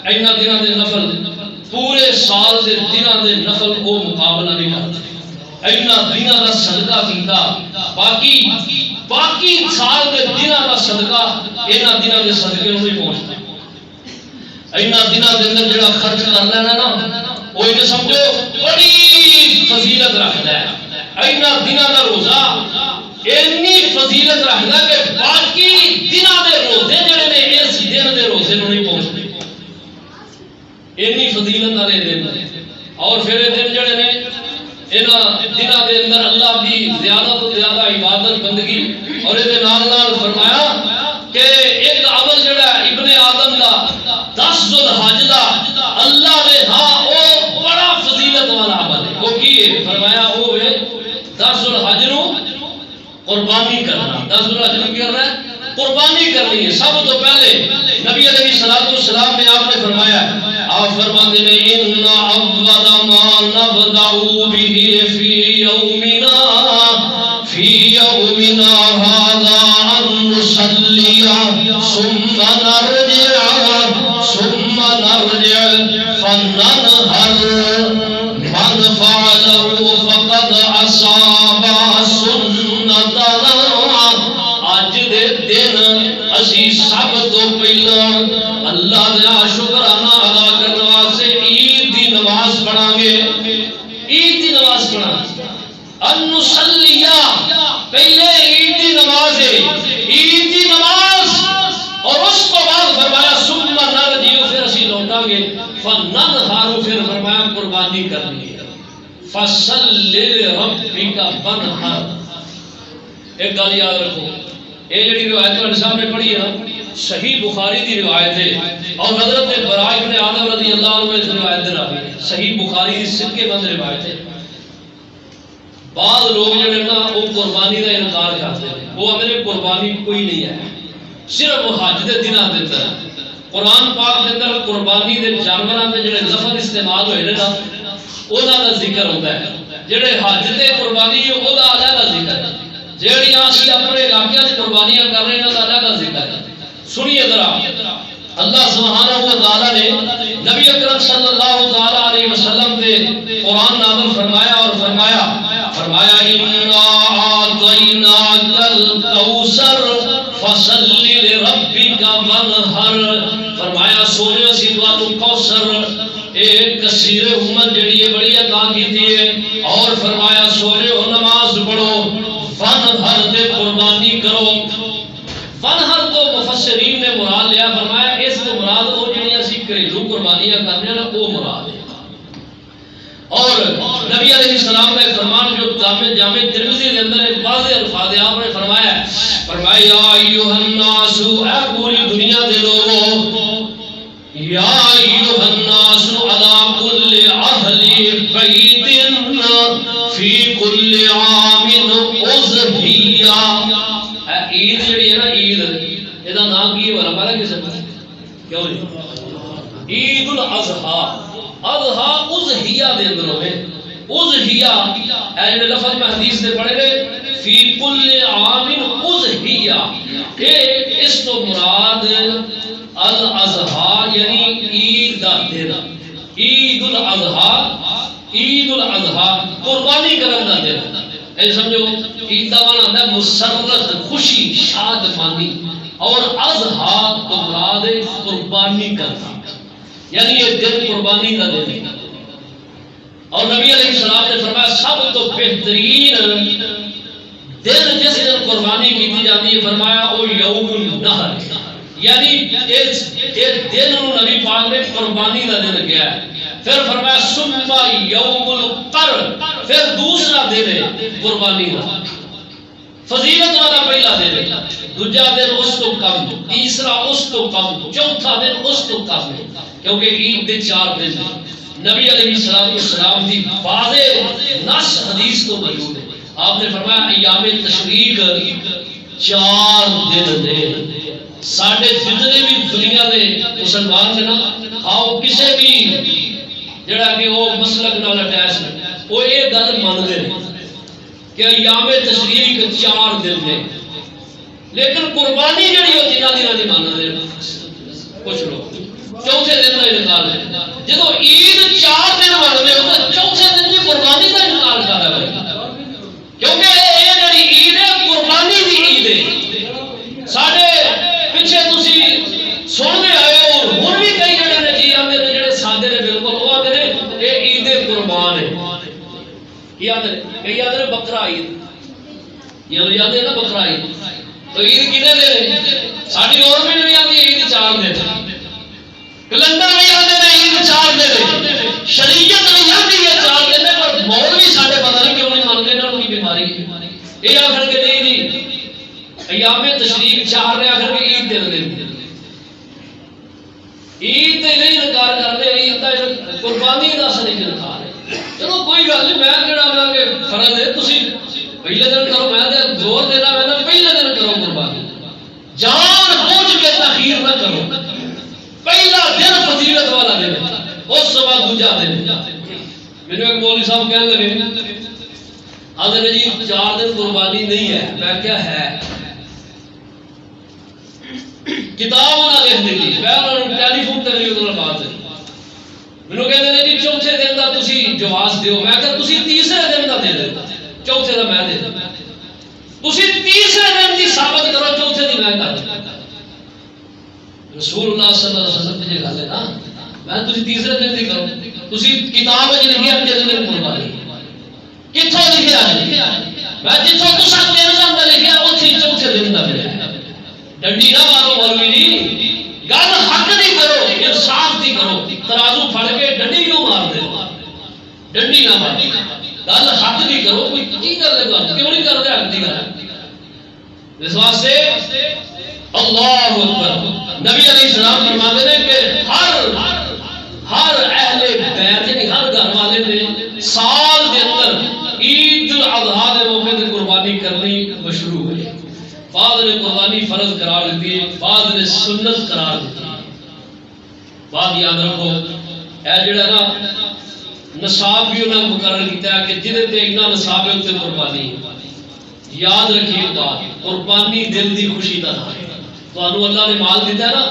اینا دنوں دے نفل پورے سال دے دنوں دے نفل کو مقابلہ نہیں کرتے اینا دنوں کا صدقہ کیتا باقی سال دے دنوں کا صدقہ اینا دنوں دے صدقے نہیں پہنچتا اینا دنوں دے اندر جڑا خرچ کر لینا نا وہ یہ سمجھو بڑی فضیلت رکھتا ہے اینا دنوں کا روزہ اینی فضیلت رکھتا کہ باقی دنوں دے روزے جڑے نے اس دن دے روزے نہیں پہنچتے اینی فضیلت والے دن اور پھر دن جڑے نے انہاں دنوں دے اندر اللہ کی زیادہ تو زیادہ عبادت بندگی اور یہ نال فرمایا کہ ایک عمل جڑا ابن آدم دا 10 ذو الحج دا اللہ نے ہاں او بڑا فضیلت والا عمل ہے وہ کی ہے فرمایا وہ ہے 10 ذو الحج نو قربانی کرنا 10 ذو الحج نو کیا کرنا ہے قربانی کرنی ہے سب تو پہلے نبی علیہ الصلوۃ والسلام نے آپ نے فرمایا آپ فرماتے ہیں ان اول ما نبدأ به في يومنا هذا ان نصلي ثم نرجع فننهر من فعله فقد اصاب سنتنا اج دے دن اسی سب تو پہلا اللہ دا شکرانہ ادا کرنے واسطے عید دی نماز پڑھاں گے عید دی نماز پڑھاں انصلیہ پہلے عید دی نماز ہے عید دی نماز اور اس کو بعد فرمایا ثم نرجع پھر اسی لوٹاں گے فننہر پھر فرمایا قربانی کرنی ہے فصل لربک وانحر ایک گل یاد رکھو یہ جڑی روایت والے صاحب نے پڑھی ہے صحیح بخاری دی روایت ہے اور حضرت براء ابن عازب رضی اللہ عنہ اس روایت دے راوی ہے صحیح بخاری دی سکے بند روایت ہے بعض لوگ جڑے نا وہ قربانی کا انکار کرتے ہیں وہ اندر قربانی کوئی نہیں ہے صرف حج دے دنوں دے اندر قرآن پاک دے اندر قربانی دے جانوراں دے جڑے لفظ استعمال ہوئے نے نا انہاں دا ذکر ہوندا ہے جڑے حج تے قربانی ہے او دا علیحدہ ذکر ہے جیڑیاں اسی اپنے علاقے وچ قربانیاں کر رہے ہیں دا علیحدہ ذکر ہے سنیے ذرا اللہ سبحانہ و تعالی نے نبی اکرم صلی اللہ تعالی علیہ وسلم دے قرآن نازل فرمایا اور فرمایا انا اعطیناک الکوثر فصل لربک وانحر فرمایا سونے اسی تانوں کوثر ایک کثیر امت جڑی ہے بڑی عطا کیتی ہے اور فرمایا سونے ہو نماز پڑھو وانحر تے قربانی کرو وانحر تو مفسرین نے مراد لیا فرمایا اس کو مراد وہ جڑی اسی گھریلو قربانیاں کرنے ہیں نا وہ مراد ہے اور نبی علیہ السلام کا فرمان جو جامع ترمذی کے اندر ایک واضح الفاظ آپ نے فرمایا یا ایھا الناس اے پوری دنیا دے لوگوں یا ایھا الناس علی کل اہل بیت فی کل عام اضحیہ عید جڑی ہے نا عید ادا نام کی ہے پتا کس کیوں جی عید الاضحیٰ اضحیٰ اضحیہ دے اندر ہوئے اضحیہ اے جڑے لفظ میں حدیث سے پڑھے گئے فی کل عام اضحیہ اس تو مراد الاضحیٰ یعنی عید دا دن عید الاضحیٰ عید الاضحیٰ قربانی کرن دا دن اے سمجھو عید دا معنی ہوتا ہے مسرت خوشی شادمانی اور اضحیٰ تو مراد قربانی کرنا یعنی یہ دن قربانی کا دن ہے اور نبی علیہ السلام نے فرمایا سب تو بہترین دن جس دن قربانی کی جاتی ہے فرمایا وہ یوم النحر یعنی اس دن نبی پاک نے قربانی کا دن کیا ہے پھر فرمایا ثم یوم القر پھر دوسرا دن ہے قربانی کا فضیلت والا پہلا دن ہے دوسرا دن اس تو کم تیسرا اس تو کم چوتھا دن اس تو کم کیونکہ عید دے 4 دن ہیں نبی علیہ السلام کی واضح نص حدیث کو موجود ہے آپ نے فرمایا ایام تشریق 4 دن نے ساڈے جتنے بھی دنیا دے مسلمان نے نا آؤ کسے بھی جڑا کہ وہ مسلک نال اٹیچ ہے وہ یہ گل مانتے ہیں کہ ایام تشریق 4 دن نے، لیکن قربانی جڑی وہ 3 دنوں کی مانتے ہیں کچھ لوگ، چوتھے دن کا انکار ہے۔ جب عید 4 دن منتے ہو تو چوتھے دن کی قربانی کا انکار کر رہا ہے، کیونکہ یہ جڑی عید ہے قربانی کی عید ہے۔ ساڈے پیچھے تسی سنتے آئے ہو، ہن بھی کئی جڑے نے جی آتے ہیں جڑے سادے نے بالکل وہ آتے ہیں یہ عید قربان ہے، کی آتے ہیں کئی آتے ہیں بکرا عید، یہ آتے ہیں نا بکرا عید، تو عید کتنے دن؟ ساری گورنمنٹ بھی آتی ہے عید 4 دن، کلندر بھی آتے ہیں عید 4 دن، شریعت بھی آتی ہے 4 دن، پر مولوی سارے پتہ نہیں کیوں نہیں مانتے نا ان کی بیماری یہ آخر کے نہیں جی ایام تشریق 4 نے آخر کے عید دن دن عید تے نہیں انکار کرتے، عید کا قربانی کا اصل انکار ہے۔ چلو کوئی گل نہیں، میں کہڑا ہوں کہ فرض ہے تسی پہلے دن کرو، میں زور دینا میں پہلے دن کرو قربانی، جان بوجھ کے تاخیر نہ کرو، پہلا دن فضیلت والا دن، اس کے بعد دوجا دن۔ میرے ایک مولوی صاحب کہنے لگے آدھے جی 4 دن قربانی نہیں ہے، میں کیا ہے کتاب انہوں نے لکھ دی، میں انہوں نے ٹیلی فون تے میری انہوں نے بات ہے، مینوں کہتے ہیں جی چوتھے دن کا تسی جواز دیو، میں کہ تسی تیسرے دن کا دے دو، چوتھے کا میں دے دوں، تسی تیسرے دن کی ثابت کرو، چوتھے دی میں کر دوں۔ رسول اللہ صلی اللہ علیہ وسلم کی گل ہے نا، میں تسی تیسرے دن کی کرو، تسی کتاب وچ لکھیا کہ دن قربانی کتھوں لکھیا ہے؟ میں جتھوں تساں 3 دن کا لکھیا اوتھے چوتھے دن کا ملیا۔ ڈنڈی نہ مارو مولوی جی، گل حق دی کرو، انصاف دی کرو، ترازو پھڑ کے ڈنڈی کیوں مار دے؟ ڈنڈی نہ مارو، گل حق دی کرو، کوئی کی کر دے گا کیوں نہیں کر دے حق دی گل؟ اس واسطے اللہ اکبر، نبی علیہ السلام فرماتے ہیں کہ ہر اہل بیت یعنی ہر گھر والے نے سال کے اندر عید الاضحیٰ کے موقع تے قربانی کرنی مشروع ہے۔ بعض نے قربانی فرض قرار دیتی ہے، بعض نے سنت قرار دیتی ہے۔ بات یاد رکھو اے جڑا نا نصاب بھی انہوں نے مقرر کیا ہے کہ جہاں تے اتنا نصاب ہے اتنے قربانی، یاد رکھیے بات، قربانی دل دی خوشی کا نام ہے۔ تو اللہ نے مال دیتا ہے نا،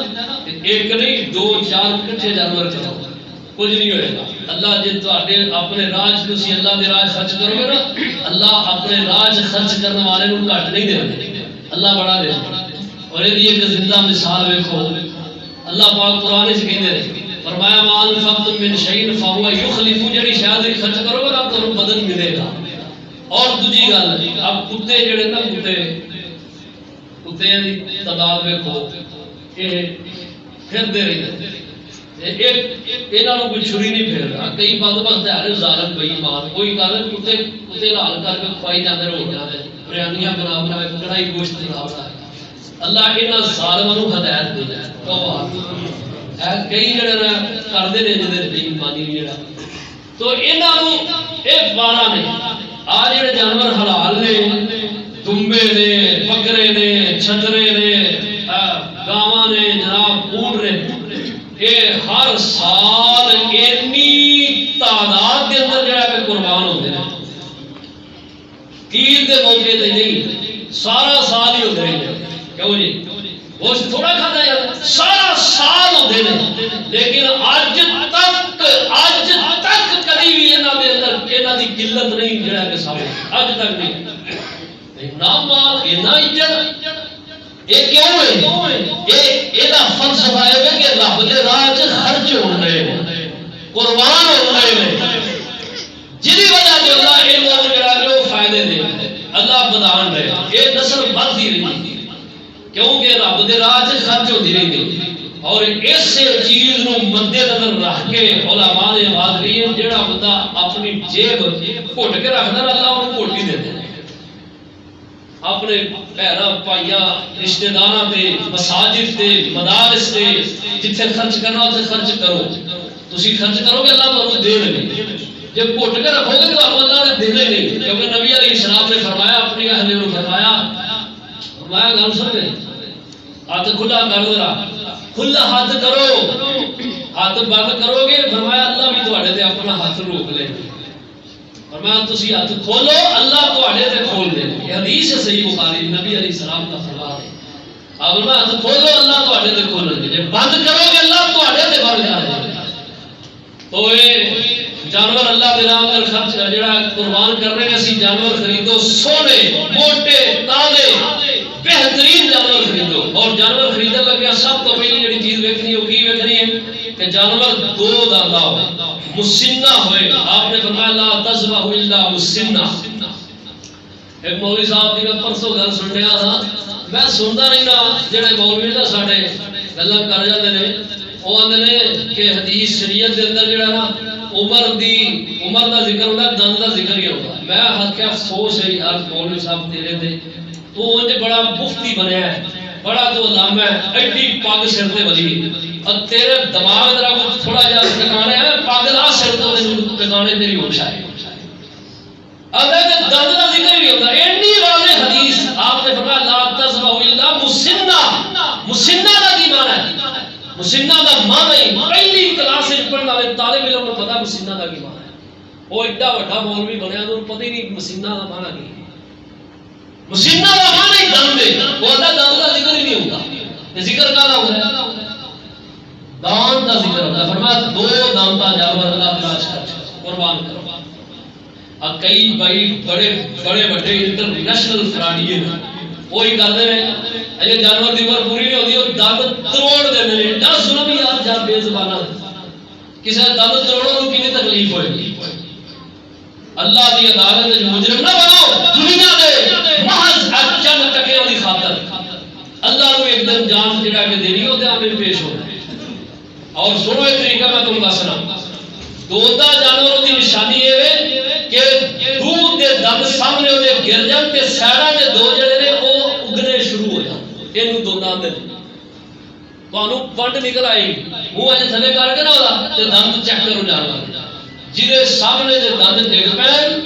ایک نہیں 2 4 کٹھے جانور کرو، کچھ نہیں ہوئے گا۔ اللہ جی اپنے راج تسی اللہ دے راج خرچ کرو گے نا، اللہ اپنے راج خرچ کرنے والے کو گھٹ نہیں دے، اللہ بڑا دے۔ اور یہ ایک زندہ مثال دیکھو، اللہ پاک قرآن سے کہتے ہیں، فرمایا ما انفقتم من شیء فهو یخلف، جڑی شاید خرچ کرو گے نا تمہیں بدل ملے گا۔ اور دوسری گل، اب کتے جڑے نا کتے دی تعداد دیکھو، یہ پھردے رہتے، یہاں کوئی چھری نہیں پھر رہا، کئی بدبخت ہے ظالم بے ایمان، کوئی کر کتے لال کر کے کھوائی جاتے روٹیاں بریانیاں بنا کڑائی گوشت بنا، اللہ یہاں ظالموں کو ہدایت دے ہے، کئی جڑے کرتے ہیں جہاں بے ایمانی جڑا، تو یہاں 12 نے آ جڑے جانور حلال نے، دمبے نے، بکرے نے، چھترے نے، گاواں نے، جناب اونٹ نے، یہ ہر سال اینی تعداد کے اندر جڑا کہ قربان ہوتے ہیں، عید کے موقع تے نہیں، سارا سال ہی ہوتے ہیں۔ کیوں جی گوشت تھوڑا کھاتا ہے، سارا سال ہوتے ہیں، لیکن اج تک کبھی بھی یہاں کے اندر یہاں کی قلت نہیں جڑا کہ سامنے اج تک نہیں۔ نام یہ یہ کیوں ہے؟ یہ فلسفہ ہے کہ رب کے راہ خرچ ہو رہے ہیں، قربان ہو رہے ہیں، جی وجہ سے اللہ یہ لوگ جڑا کہ وہ فائدے دے اللہ بدان رہے، یہ نسل بڑھتی رہی کیونکہ رب کے راہ خرچ ہوتی رہی۔ اور اس چیز نو مد نظر رکھ کے علماء نے بات کی ہے، جڑا بندہ اپنی جیب گھٹ کے رکھتا نا اللہ انہوں گھٹ ہی دیتے ہیں، اپنے بہناں بھائیاں رشتہ داراں تے مساجد تے مدارس تے جتھے خرچ کرنا اتنے خرچ کرو، تسی خرچ کرو گے اللہ تمہیں دے دے، جب گھٹ کے رکھو گے تو اللہ نے دینے نہیں، کیونکہ نبی علیہ السلام نے فرمایا اپنی اہل نے فرمایا گل سمجھے ہاتھ کھلا کر ذرا، کھلا ہاتھ کرو، ہاتھ بند کرو گے فرمایا اللہ بھی تواڈے تے اپنا ہاتھ روک لے، فرمایا تسی ہاتھ کھولو اللہ تواڈے تے کھول دے. یہ حدیث ہے صحیح بخاری نبی علیہ السلام کا فرمان ہے. آپ میں ہاتھ کھولو اللہ تواڈے تے کھولن گے. جے بند کرو گے اللہ تواڈے تے بند کر دے گا. تو جانور اللہ کے نام پر خرچ جڑا قربان کرنے نے اسی جانور خریدو سونے موٹے تازے بہترین جانور خریدو. اور جانور خریدنے لگے سب تو پہلی جڑی چیز ویکھنی ہے وہ کی ویکھنی ہے کہ جانور دو داندا ہو مسنہ ہوئے. آپ نے فرمایا لا تذبح الا مسنہ. ایک مولوی صاحب دی میں پرسوں گل سن رہا تھا. میں سنتا نہیں نا جڑے مولوی نا ساڈے گلاں کر جاندے نے وہ آندے نے کہ حدیث شریعت دے اندر جڑا نا عمر دا ذکر ہوتا ہے دند دا ذکر ہی ہوتا ہے. میں ہاتھ افسوس ہے یار مولوی صاحب تیرے تے تو انج بڑا مفتی بنیا ہے بڑا تو علامہ ہے ایڈی پگ سر تے بلی اور تیرے دماغ ذرا تھوڑا جہا ٹکانے ہے پگ لا سر تو ٹکانے تیری ہوش آئے. اگر دند کا ذکر بھی ہوتا ہے ایڈی واضح حدیث آپ نے فرمایا لا تذبح الا مسنہ. مسنہ کا کی معنی ہے؟ مسنہ کا معنی پہلی کلاس وچ پڑھن والے طالب علم کو پتہ مسنہ کا کی معنی ہے. وہ ایڈا بڑا مولوی بنیا تو پتہ ہی نہیں مسنہ کا معنی کی ہے. مسنہ کا معنی دند ہے. وہ اللہ دند کا ذکر ہی نہیں ہوتا. ذکر کا ہوتا ہے دان کا ذکر ہوتا ہے. فرمایا دو دانتا جانور اللہ تلاش کر قربان کرو. اب کئی بھائی بڑے بڑے انٹرنیشنل فراڈی ہیں وہی کرتے ہیں اجے جانور دی عمر پوری نہیں ہوتی وہ دند تروڑ دیندے نے. نہ ظلم یار جا بے زبانہ کسی دند تروڑوں کو کتنی تکلیف ہوئے گی. اللہ دی عدالت وچ مجرم نہ بنو. دنیا دے محض چند ٹکیاں دی خاطر اللہ کو ایک دن جان جڑا کے دینی ہوتے آمن پیش ہونا ہے. اور سنو ایک طریقہ میں تمہیں دسنا دودا جانوروں کی نشانی ہے کہ دودھ دے دند سامنے ہوتے گر جان تے سیڑا دے دو جڑے نے وہ اگنے شروع ہو جان. یہ دودا دے تو پنڈ نکل آئی منہ اج تھلے کر کے نہ ہوتا تے دند چیک کرو جانور جہے سامنے دے دند ڈگ پین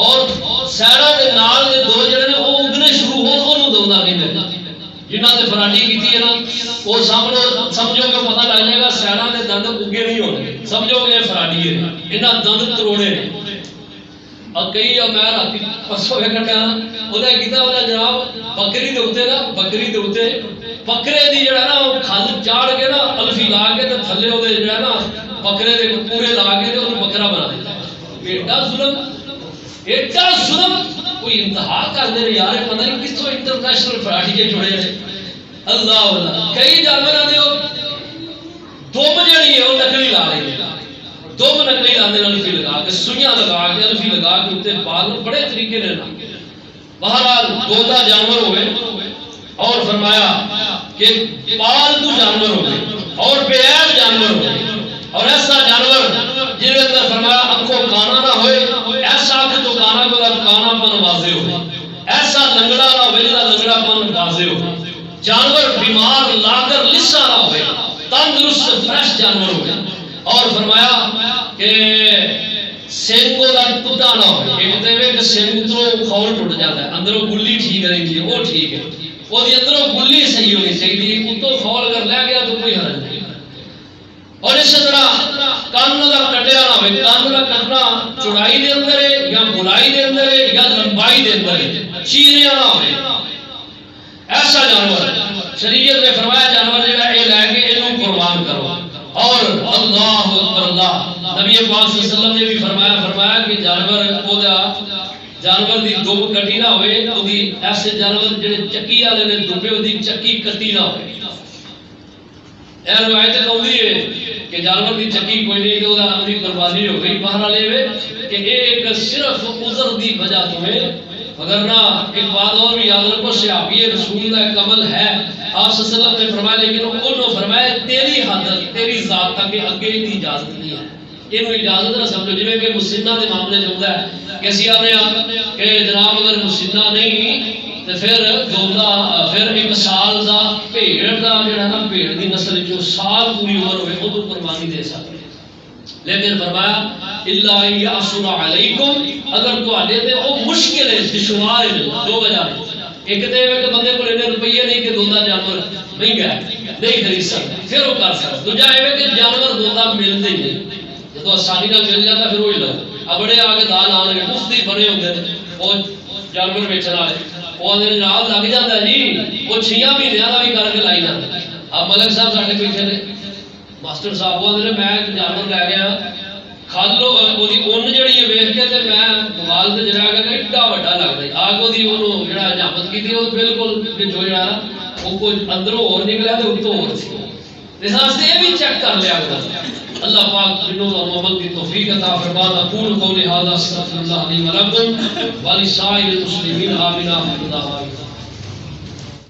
اور سیڑا دے نال دے دو جڑے نے وہ اگنے شروع ہو وہ دودا کہندے جنہاں نے فراڈی کیتی ہے نا وہ سامنے سمجھو کہ پتہ لگ جائے گا سیڑا دے دند اگے نہیں ہونے سمجھو کہ فراڈی ہے انہاں دند تروڑے نے. اور کئی میں راتی پرسوں ویکھن گیا وہ کیتا وہ جناب بکری دے اوتے نا بکری دے اوتے بکرے دی جڑا نا کھل چاڑ کے نا الفی لا کے تے تھلے وہ جڑا نا بکرے دے پورے لا کے تے اونوں بکرا بنا دیتا. ایڈا ظلم کوئی انتہا کر دے یار پتہ نہیں کتھوں انٹرنیشنل فراڈی کے جڑے نے. اللہ اللہ کئی جانوراں دے دم جڑی ہے وہ نکلی لا رہی ہے. دم نکلی لاندے الفی لگا کے سوئیاں لگا کے الفی لگا کے اوتے بال بڑے طریقے نے. بہرحال دودا جانور ہوئے اور فرمایا کہ پالتو جانور ہوئے اور بے عیب جانور ہوئے اور ایسا جانور جن کے اندر فرمایا آنکھوں کانا نہ ہوئے ایسا آنکھ تو کانا کو کانا پن واضح ہو ایسا لنگڑا نہ ہوئے جنہا لنگڑا پن واضح ہو. جانور بیمار لاغر لسا نہ ہوئے تندرست فریش جانور ہوئے. اور فرمایا کہ سینگوں کا ٹوٹا نہ ہو. ایک تو یہ کہ سینگ تو خول ٹوٹ جاتا ہے اندروں گلی ٹھیک رہی ہے وہ ٹھیک ہے وہ اندروں گلی صحیح ہونی چاہیے. اتوں خول اگر لے گیا تو کوئی حرج نہیں. اور اس طرح کان کا کٹیا نہ ہو. کان کا کٹنا چوڑائی دے اندر ہے یا گلائی دے اندر ہے یا لمبائی دے اندر ہے چیریا نہ ہو. ایسا جانور شریعت نے فرمایا جانور جہاں یہ لے کے یہ قربان کرو. اور اللہ اکبر اللہ نبی پاک صلی اللہ علیہ وسلم نے بھی فرمایا کہ جانور دی دب کٹی نہ ہوئے تو ایسے جانور جڑے چکی والے نے دبے وہ چکی کٹی نہ ہوئے. یہ روایت کہتی ہے کہ جانور کی چکی کوئی نہیں تو وہ قربانی ہو گئی. باہر والے کہ ایک صرف عذر دی وجہ تمہیں وگرنہ ایک بات اور بھی یاد رکھو صحابی رسول کا ایک عمل ہے آپ صلی اللہ علیہ وسلم نے فرمایا لیکن انہوں فرمایا تیری حد تیری ذات تک اگے کی اجازت نہیں ہے. یہ اجازت نہ سمجھو جی کہ مسنہ کے معاملے جو ہوتا ہے کہ اسی آنے کہ جناب اگر مسنہ نہیں تو پھر ایک سال کا بھیڑ کا جڑا نا بھیڑ کی نسل جو سال پوری عمر ہوئے وہ قربانی دے سکتے. لیکن فرمایا الا یاسر علیکم اگر تواڈے تے او مشکل ہے دشوار ہے. دو وجہ ایک تے کہ بندے کو اتنے روپیے نہیں کہ دودا جانور مہنگا نہیں خرید سکتا پھر وہ کر سکتا. دوجا ہے کہ جانور دودا ملتے ہی نہیں جب آسانی کا مل جاتا پھر وہی لو. اب بڑے آگے دال آنے مفتی بنے ہوتے ہیں وہ جانور بیچنے والے وہ آدھے جناب لگ جاتا جی وہ 6 مہینوں کا بھی کر کے لائی جاتا. اب ملک صاحب سارے پیچھے نے ماسٹر صاحب وہ آدھے میں جانور لے گیا کھالو وہ اون جہی ہے ویچ کے تو میں موبائل سے جلا کے ایڈا وڈا لگتا ہے آگ وہ جہاں حجامت کی وہ بالکل جو جا وہ کچھ اندروں اور نکلا تو اتوں اور سی یہ بھی چیک کر لیا گیا. اللہ پاک جنوں عمل کی توفیق عطا فرمانا. اقول قولی ھذا استغفر اللہ لی ولکم ولسائر المسلمین آمین آمین.